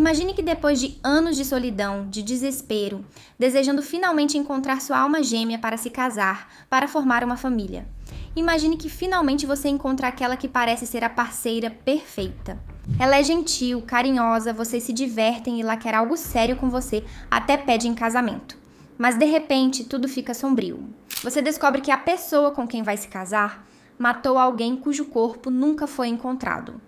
Imagine que depois de anos de solidão, de desespero, desejando finalmente encontrar sua alma gêmea para se casar, para formar uma família. Imagine que finalmente você encontra aquela que parece ser a parceira perfeita. Ela é gentil, carinhosa, vocês se divertem e ela quer algo sério com você, até pede em casamento. Mas de repente, tudo fica sombrio. Você descobre que a pessoa com quem vai se casar matou alguém cujo corpo nunca foi encontrado.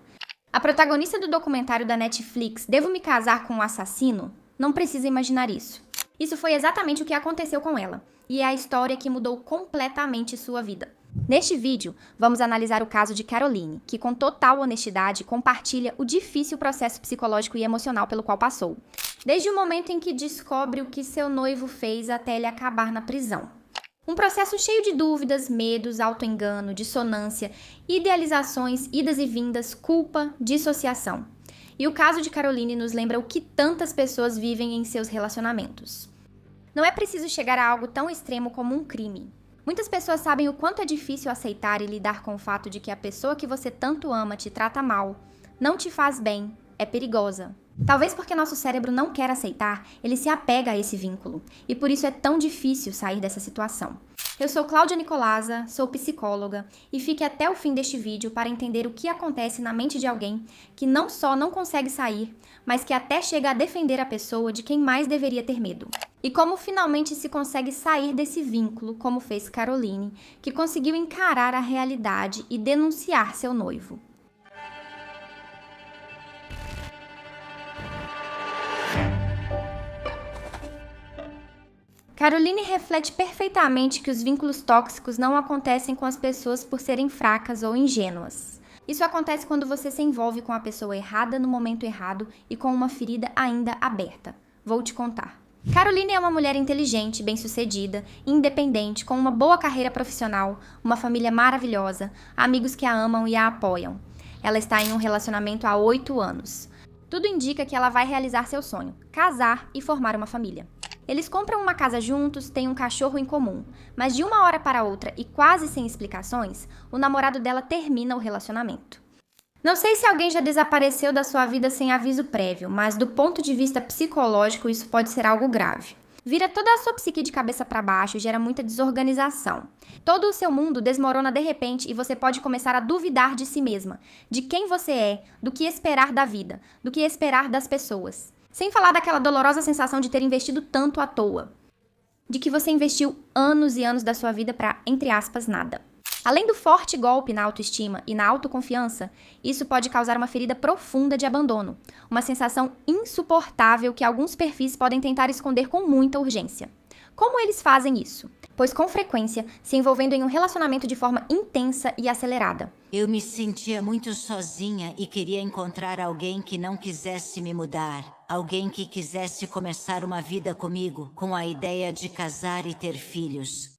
A protagonista do documentário da Netflix, Devo Me Casar com um Assassino? Não precisa imaginar isso. Isso foi exatamente o que aconteceu com ela, e é a história que mudou completamente sua vida. Neste vídeo, vamos analisar o caso de Caroline, que com total honestidade compartilha o difícil processo psicológico e emocional pelo qual passou, desde o momento em que descobre o que seu noivo fez até ele acabar na prisão. Um processo cheio de dúvidas, medos, autoengano, dissonância, idealizações, idas e vindas, culpa, dissociação. E o caso de Caroline nos lembra o que tantas pessoas vivem em seus relacionamentos. Não é preciso chegar a algo tão extremo como um crime. Muitas pessoas sabem o quanto é difícil aceitar e lidar com o fato de que a pessoa que você tanto ama te trata mal, não te faz bem, é perigosa. Talvez porque nosso cérebro não quer aceitar, ele se apega a esse vínculo, e por isso é tão difícil sair dessa situação. Eu sou Cláudia Nicolasa, sou psicóloga, e fique até o fim deste vídeo para entender o que acontece na mente de alguém que não só não consegue sair, mas que até chega a defender a pessoa de quem mais deveria ter medo. E como finalmente se consegue sair desse vínculo, como fez Caroline, que conseguiu encarar a realidade e denunciar seu noivo. Caroline reflete perfeitamente que os vínculos tóxicos não acontecem com as pessoas por serem fracas ou ingênuas. Isso acontece quando você se envolve com a pessoa errada no momento errado e com uma ferida ainda aberta. Vou te contar. Caroline é uma mulher inteligente, bem-sucedida, independente, com uma boa carreira profissional, uma família maravilhosa, amigos que a amam e a apoiam. Ela está em um relacionamento há 8 anos. Tudo indica que ela vai realizar seu sonho, casar e formar uma família. Eles compram uma casa juntos, têm um cachorro em comum, mas de uma hora para outra e quase sem explicações, o namorado dela termina o relacionamento. Não sei se alguém já desapareceu da sua vida sem aviso prévio, mas do ponto de vista psicológico isso pode ser algo grave. Vira toda a sua psique de cabeça para baixo e gera muita desorganização. Todo o seu mundo desmorona de repente e você pode começar a duvidar de si mesma, de quem você é, do que esperar da vida, do que esperar das pessoas. Sem falar daquela dolorosa sensação de ter investido tanto à toa. De que você investiu anos e anos da sua vida para, entre aspas, nada. Além do forte golpe na autoestima e na autoconfiança, isso pode causar uma ferida profunda de abandono. Uma sensação insuportável que alguns perfis podem tentar esconder com muita urgência. Como eles fazem isso? Pois com frequência se envolvendo em um relacionamento de forma intensa e acelerada. Eu me sentia muito sozinha e queria encontrar alguém que não quisesse me mudar. Alguém que quisesse começar uma vida comigo, com a ideia de casar e ter filhos.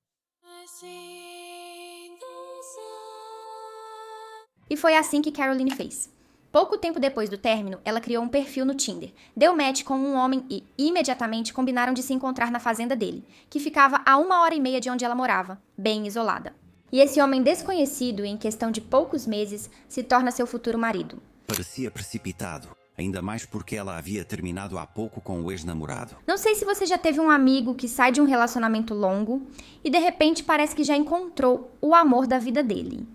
E foi assim que Caroline fez. Pouco tempo depois do término, ela criou um perfil no Tinder, deu match com um homem e, imediatamente, combinaram de se encontrar na fazenda dele, que ficava a 1h30 de onde ela morava, bem isolada. E esse homem desconhecido, em questão de poucos meses, se torna seu futuro marido. Parecia precipitado, ainda mais porque ela havia terminado há pouco com o ex-namorado. Não sei se você já teve um amigo que sai de um relacionamento longo e de repente parece que já encontrou o amor da vida dele.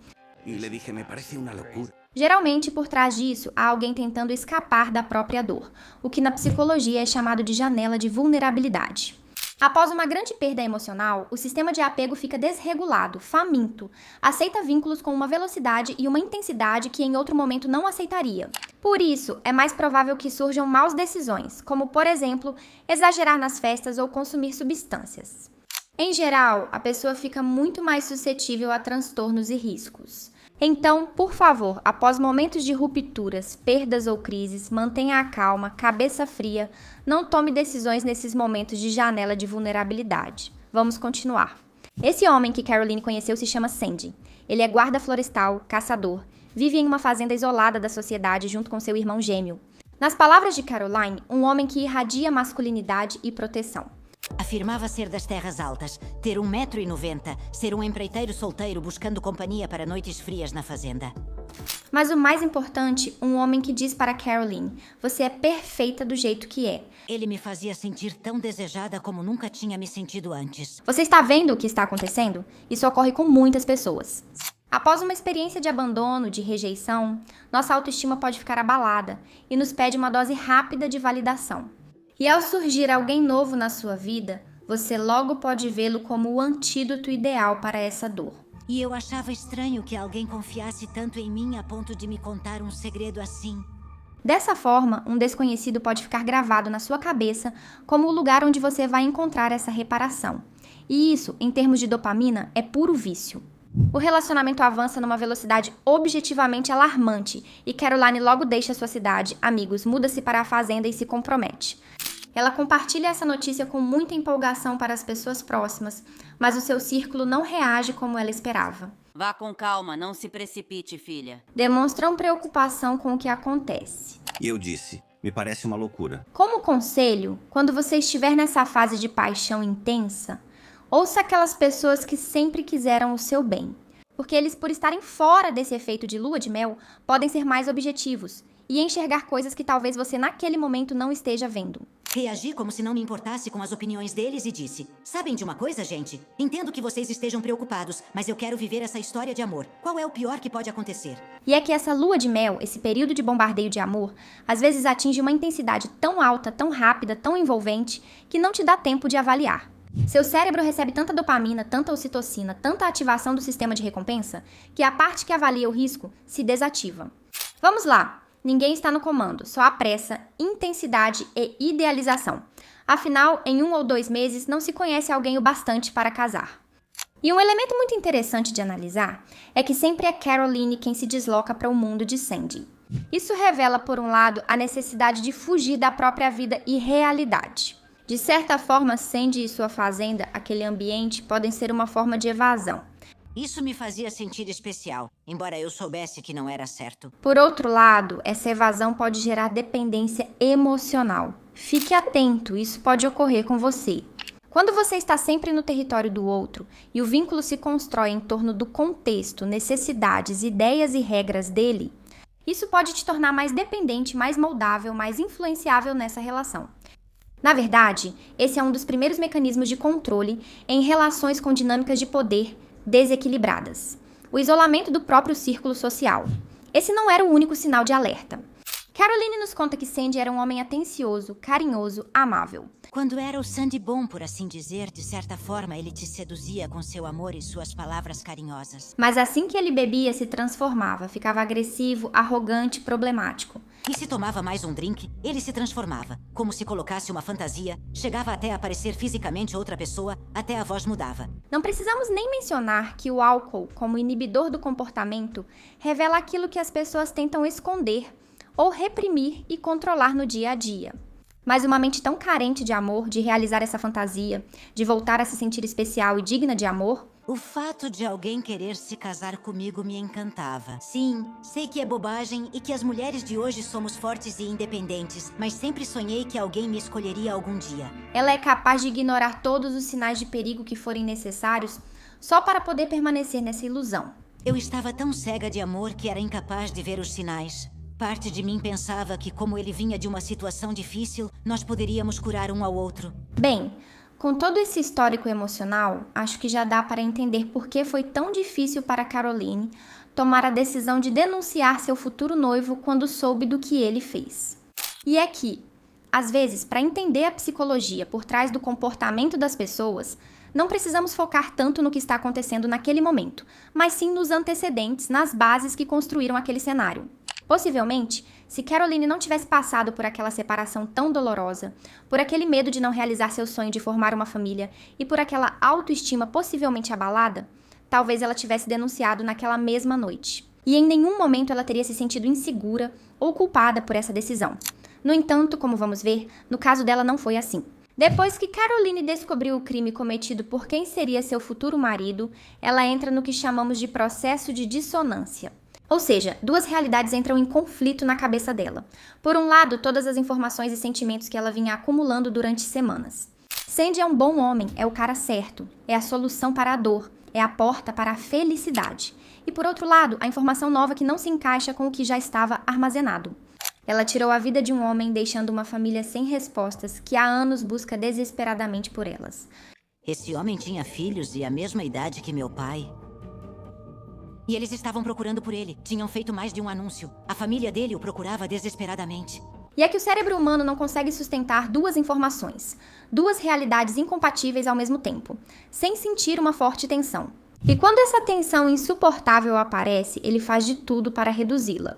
E lhe dije, me parece uma loucura. Geralmente, por trás disso, há alguém tentando escapar da própria dor, o que na psicologia é chamado de janela de vulnerabilidade. Após uma grande perda emocional, o sistema de apego fica desregulado, faminto, aceita vínculos com uma velocidade e uma intensidade que em outro momento não aceitaria. Por isso, é mais provável que surjam maus decisões, como, por exemplo, exagerar nas festas ou consumir substâncias. Em geral, a pessoa fica muito mais suscetível a transtornos e riscos. Então, por favor, após momentos de rupturas, perdas ou crises, mantenha a calma, cabeça fria, não tome decisões nesses momentos de janela de vulnerabilidade. Vamos continuar. Esse homem que Caroline conheceu se chama Sandy. Ele é guarda florestal, caçador, vive em uma fazenda isolada da sociedade junto com seu irmão gêmeo. Nas palavras de Caroline, um homem que irradia masculinidade e proteção. Afirmava ser das terras altas, ter 1,90 m, ser um empreiteiro solteiro buscando companhia para noites frias na fazenda. Mas o mais importante, um homem que diz para Caroline: você é perfeita do jeito que é. Ele me fazia sentir tão desejada como nunca tinha me sentido antes. Você está vendo o que está acontecendo? Isso ocorre com muitas pessoas. Após uma experiência de abandono, de rejeição, nossa autoestima pode ficar abalada e nos pede uma dose rápida de validação. E ao surgir alguém novo na sua vida, você logo pode vê-lo como o antídoto ideal para essa dor. E eu achava estranho que alguém confiasse tanto em mim a ponto de me contar um segredo assim. Dessa forma, um desconhecido pode ficar gravado na sua cabeça como o lugar onde você vai encontrar essa reparação. E isso, em termos de dopamina, é puro vício. O relacionamento avança numa velocidade objetivamente alarmante e Caroline logo deixa sua cidade, amigos, muda-se para a fazenda e se compromete. Ela compartilha essa notícia com muita empolgação para as pessoas próximas, mas o seu círculo não reage como ela esperava. Vá com calma, não se precipite, filha. Demonstram preocupação com o que acontece. E eu disse, me parece uma loucura. Como conselho, quando você estiver nessa fase de paixão intensa, ouça aquelas pessoas que sempre quiseram o seu bem, porque eles, por estarem fora desse efeito de lua de mel, podem ser mais objetivos e enxergar coisas que talvez você naquele momento não esteja vendo. Reagi como se não me importasse com as opiniões deles e disse: sabem de uma coisa, gente? Entendo que vocês estejam preocupados, mas eu quero viver essa história de amor. Qual é o pior que pode acontecer? E é que essa lua de mel, esse período de bombardeio de amor, às vezes atinge uma intensidade tão alta, tão rápida, tão envolvente, que não te dá tempo de avaliar. Seu cérebro recebe tanta dopamina, tanta ocitocina, tanta ativação do sistema de recompensa, que a parte que avalia o risco se desativa. Vamos lá! Ninguém está no comando, só a pressa, intensidade e idealização. Afinal, em 1 ou 2 meses, não se conhece alguém o bastante para casar. E um elemento muito interessante de analisar é que sempre é Caroline quem se desloca para o mundo de Sandy. Isso revela, por um lado, a necessidade de fugir da própria vida e realidade. De certa forma, Sandy e sua fazenda, aquele ambiente, podem ser uma forma de evasão. Isso me fazia sentir especial, embora eu soubesse que não era certo. Por outro lado, essa evasão pode gerar dependência emocional. Fique atento, isso pode ocorrer com você. Quando você está sempre no território do outro e o vínculo se constrói em torno do contexto, necessidades, ideias e regras dele, isso pode te tornar mais dependente, mais moldável, mais influenciável nessa relação. Na verdade, esse é um dos primeiros mecanismos de controle em relações com dinâmicas de poder desequilibradas. O isolamento do próprio círculo social. Esse não era o único sinal de alerta. Caroline nos conta que Sandy era um homem atencioso, carinhoso, amável. Quando era o Sandy bom, por assim dizer, de certa forma ele te seduzia com seu amor e suas palavras carinhosas. Mas assim que ele bebia, se transformava, ficava agressivo, arrogante, problemático. E se tomava mais um drink, ele se transformava, como se colocasse uma fantasia, chegava até a parecer fisicamente outra pessoa, até a voz mudava. Não precisamos nem mencionar que o álcool, como inibidor do comportamento, revela aquilo que as pessoas tentam esconder ou reprimir e controlar no dia a dia. Mas uma mente tão carente de amor, de realizar essa fantasia, de voltar a se sentir especial e digna de amor... O fato de alguém querer se casar comigo me encantava. Sim, sei que é bobagem e que as mulheres de hoje somos fortes e independentes, mas sempre sonhei que alguém me escolheria algum dia. Ela é capaz de ignorar todos os sinais de perigo que forem necessários só para poder permanecer nessa ilusão. Eu estava tão cega de amor que era incapaz de ver os sinais. Parte de mim pensava que, como ele vinha de uma situação difícil, nós poderíamos curar um ao outro. Bem, com todo esse histórico emocional, acho que já dá para entender por que foi tão difícil para Caroline tomar a decisão de denunciar seu futuro noivo quando soube do que ele fez. E é que, às vezes, para entender a psicologia por trás do comportamento das pessoas, não precisamos focar tanto no que está acontecendo naquele momento, mas sim nos antecedentes, nas bases que construíram aquele cenário. Possivelmente, se Caroline não tivesse passado por aquela separação tão dolorosa, por aquele medo de não realizar seu sonho de formar uma família e por aquela autoestima possivelmente abalada, talvez ela tivesse denunciado naquela mesma noite. E em nenhum momento ela teria se sentido insegura ou culpada por essa decisão. No entanto, como vamos ver, no caso dela não foi assim. Depois que Caroline descobriu o crime cometido por quem seria seu futuro marido, ela entra no que chamamos de processo de dissonância. Ou seja, duas realidades entram em conflito na cabeça dela. Por um lado, todas as informações e sentimentos que ela vinha acumulando durante semanas. Sandy é um bom homem, é o cara certo, é a solução para a dor, é a porta para a felicidade. E por outro lado, a informação nova que não se encaixa com o que já estava armazenado. Ela tirou a vida de um homem, deixando uma família sem respostas que há anos busca desesperadamente por elas. Esse homem tinha filhos e a mesma idade que meu pai. E eles estavam procurando por ele. Tinham feito mais de um anúncio. A família dele o procurava desesperadamente. E é que o cérebro humano não consegue sustentar duas informações, duas realidades incompatíveis ao mesmo tempo, sem sentir uma forte tensão. E quando essa tensão insuportável aparece, ele faz de tudo para reduzi-la.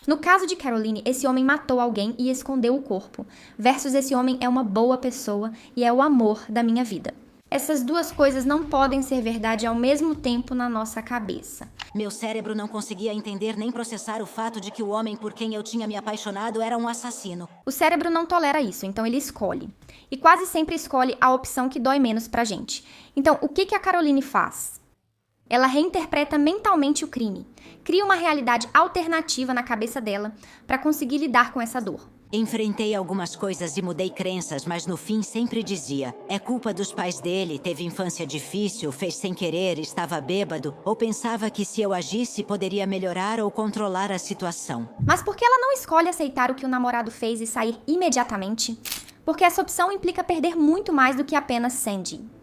No caso de Caroline, esse homem matou alguém e escondeu o corpo, versus esse homem é uma boa pessoa e é o amor da minha vida. Essas duas coisas não podem ser verdade ao mesmo tempo na nossa cabeça. Meu cérebro não conseguia entender nem processar o fato de que o homem por quem eu tinha me apaixonado era um assassino. O cérebro não tolera isso, então ele escolhe. E quase sempre escolhe a opção que dói menos pra gente. Então, o que a Caroline faz? Ela reinterpreta mentalmente o crime. Cria uma realidade alternativa na cabeça dela para conseguir lidar com essa dor. Enfrentei algumas coisas e mudei crenças, mas no fim sempre dizia: é culpa dos pais dele, teve infância difícil, fez sem querer, estava bêbado, ou pensava que se eu agisse poderia melhorar ou controlar a situação. Mas por que ela não escolhe aceitar o que o namorado fez e sair imediatamente? Porque essa opção implica perder muito mais do que apenas Sandy.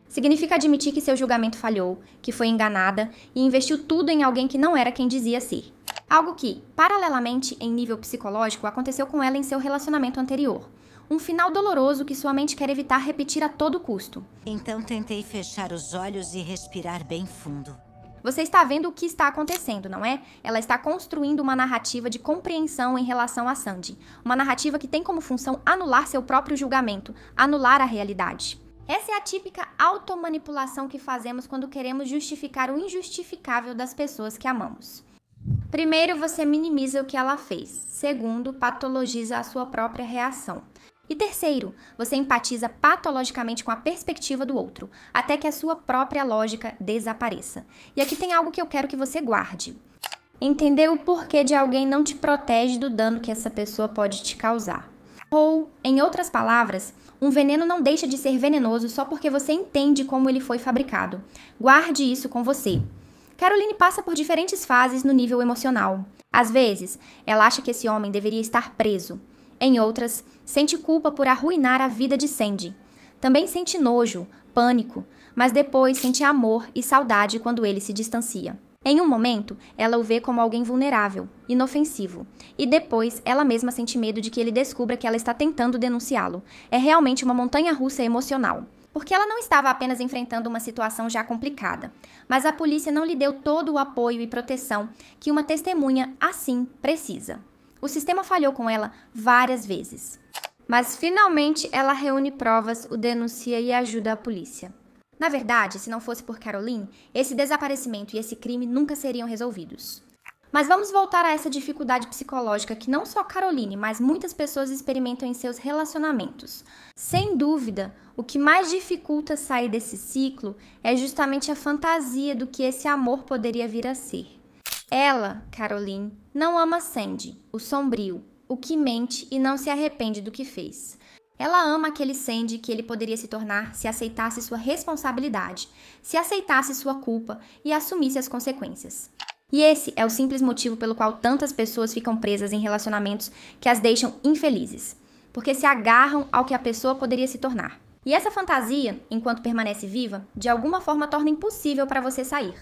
Significa admitir que seu julgamento falhou, que foi enganada e investiu tudo em alguém que não era quem dizia ser. Algo que, paralelamente, em nível psicológico, aconteceu com ela em seu relacionamento anterior. Um final doloroso que sua mente quer evitar repetir a todo custo. Então tentei fechar os olhos e respirar bem fundo. Você está vendo o que está acontecendo, não é? Ela está construindo uma narrativa de compreensão em relação a Sandy. Uma narrativa que tem como função anular seu próprio julgamento, anular a realidade. Essa é a típica automanipulação que fazemos quando queremos justificar o injustificável das pessoas que amamos. Primeiro, você minimiza o que ela fez. Segundo, patologiza a sua própria reação. E terceiro, você empatiza patologicamente com a perspectiva do outro, até que a sua própria lógica desapareça. E aqui tem algo que eu quero que você guarde. Entender o porquê de alguém não te protege do dano que essa pessoa pode te causar. Ou, em outras palavras, um veneno não deixa de ser venenoso só porque você entende como ele foi fabricado. Guarde isso com você. Caroline passa por diferentes fases no nível emocional. Às vezes, ela acha que esse homem deveria estar preso. Em outras, sente culpa por arruinar a vida de Sandy. Também sente nojo, pânico, mas depois sente amor e saudade quando ele se distancia. Em um momento, ela o vê como alguém vulnerável, inofensivo, e depois ela mesma sente medo de que ele descubra que ela está tentando denunciá-lo. É realmente uma montanha-russa emocional. Porque ela não estava apenas enfrentando uma situação já complicada, mas a polícia não lhe deu todo o apoio e proteção que uma testemunha assim precisa. O sistema falhou com ela várias vezes. Mas finalmente ela reúne provas, o denuncia e ajuda a polícia. Na verdade, se não fosse por Caroline, esse desaparecimento e esse crime nunca seriam resolvidos. Mas vamos voltar a essa dificuldade psicológica que não só Caroline, mas muitas pessoas experimentam em seus relacionamentos. Sem dúvida, o que mais dificulta sair desse ciclo é justamente a fantasia do que esse amor poderia vir a ser. Ela, Caroline, não ama Sandy, o sombrio, o que mente e não se arrepende do que fez. Ela ama aquele Sandy que ele poderia se tornar se aceitasse sua responsabilidade, se aceitasse sua culpa e assumisse as consequências. E esse é o simples motivo pelo qual tantas pessoas ficam presas em relacionamentos que as deixam infelizes, porque se agarram ao que a pessoa poderia se tornar. E essa fantasia, enquanto permanece viva, de alguma forma torna impossível para você sair.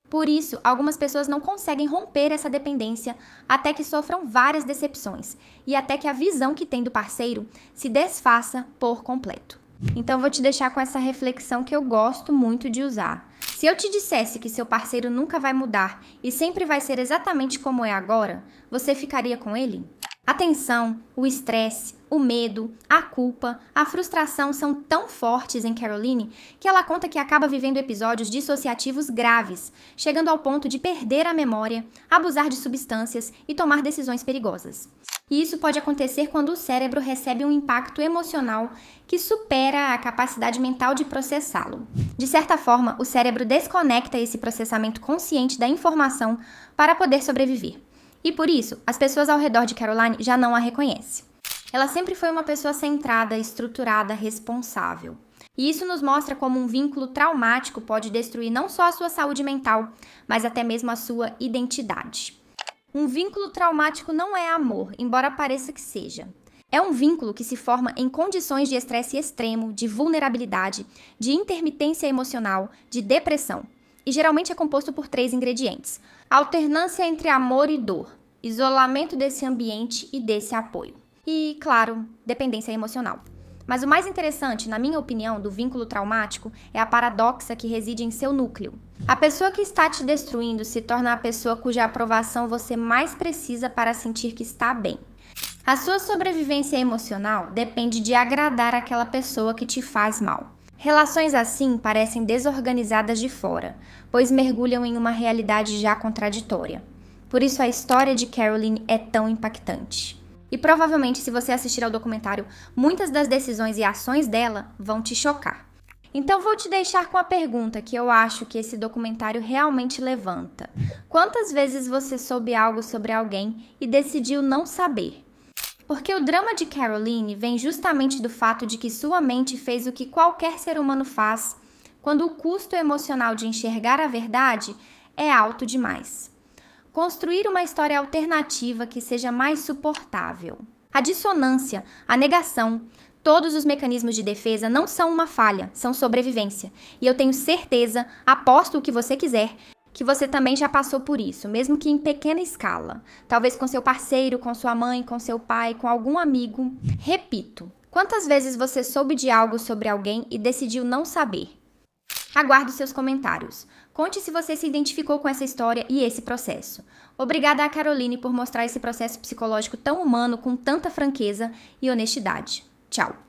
Por isso, algumas pessoas não conseguem romper essa dependência até que sofram várias decepções e até que a visão que tem do parceiro se desfaça por completo. Então vou te deixar com essa reflexão que eu gosto muito de usar. Se eu te dissesse que seu parceiro nunca vai mudar e sempre vai ser exatamente como é agora, você ficaria com ele? A tensão, o estresse, o medo, a culpa, a frustração são tão fortes em Caroline que ela conta que acaba vivendo episódios dissociativos graves, chegando ao ponto de perder a memória, abusar de substâncias e tomar decisões perigosas. E isso pode acontecer quando o cérebro recebe um impacto emocional que supera a capacidade mental de processá-lo. De certa forma, o cérebro desconecta esse processamento consciente da informação para poder sobreviver. E por isso, as pessoas ao redor de Caroline já não a reconhecem. Ela sempre foi uma pessoa centrada, estruturada, responsável. E isso nos mostra como um vínculo traumático pode destruir não só a sua saúde mental, mas até mesmo a sua identidade. Um vínculo traumático não é amor, embora pareça que seja. É um vínculo que se forma em condições de estresse extremo, de vulnerabilidade, de intermitência emocional, de depressão. E geralmente é composto por 3 ingredientes: alternância entre amor e dor, isolamento desse ambiente e desse apoio. E, claro, dependência emocional. Mas o mais interessante, na minha opinião, do vínculo traumático é a paradoxa que reside em seu núcleo. A pessoa que está te destruindo se torna a pessoa cuja aprovação você mais precisa para sentir que está bem. A sua sobrevivência emocional depende de agradar aquela pessoa que te faz mal. Relações assim parecem desorganizadas de fora, pois mergulham em uma realidade já contraditória. Por isso a história de Caroline é tão impactante. E provavelmente, se você assistir ao documentário, muitas das decisões e ações dela vão te chocar. Então vou te deixar com a pergunta que eu acho que esse documentário realmente levanta. Quantas vezes você soube algo sobre alguém e decidiu não saber? Porque o drama de Caroline vem justamente do fato de que sua mente fez o que qualquer ser humano faz, quando o custo emocional de enxergar a verdade é alto demais. Construir uma história alternativa que seja mais suportável. A dissonância, a negação, todos os mecanismos de defesa não são uma falha, são sobrevivência. E eu tenho certeza, aposto o que você quiser, que você também já passou por isso, mesmo que em pequena escala. Talvez com seu parceiro, com sua mãe, com seu pai, com algum amigo. Repito, quantas vezes você soube de algo sobre alguém e decidiu não saber? Aguardo seus comentários. Conte se você se identificou com essa história e esse processo. Obrigada a Caroline por mostrar esse processo psicológico tão humano com tanta franqueza e honestidade. Tchau!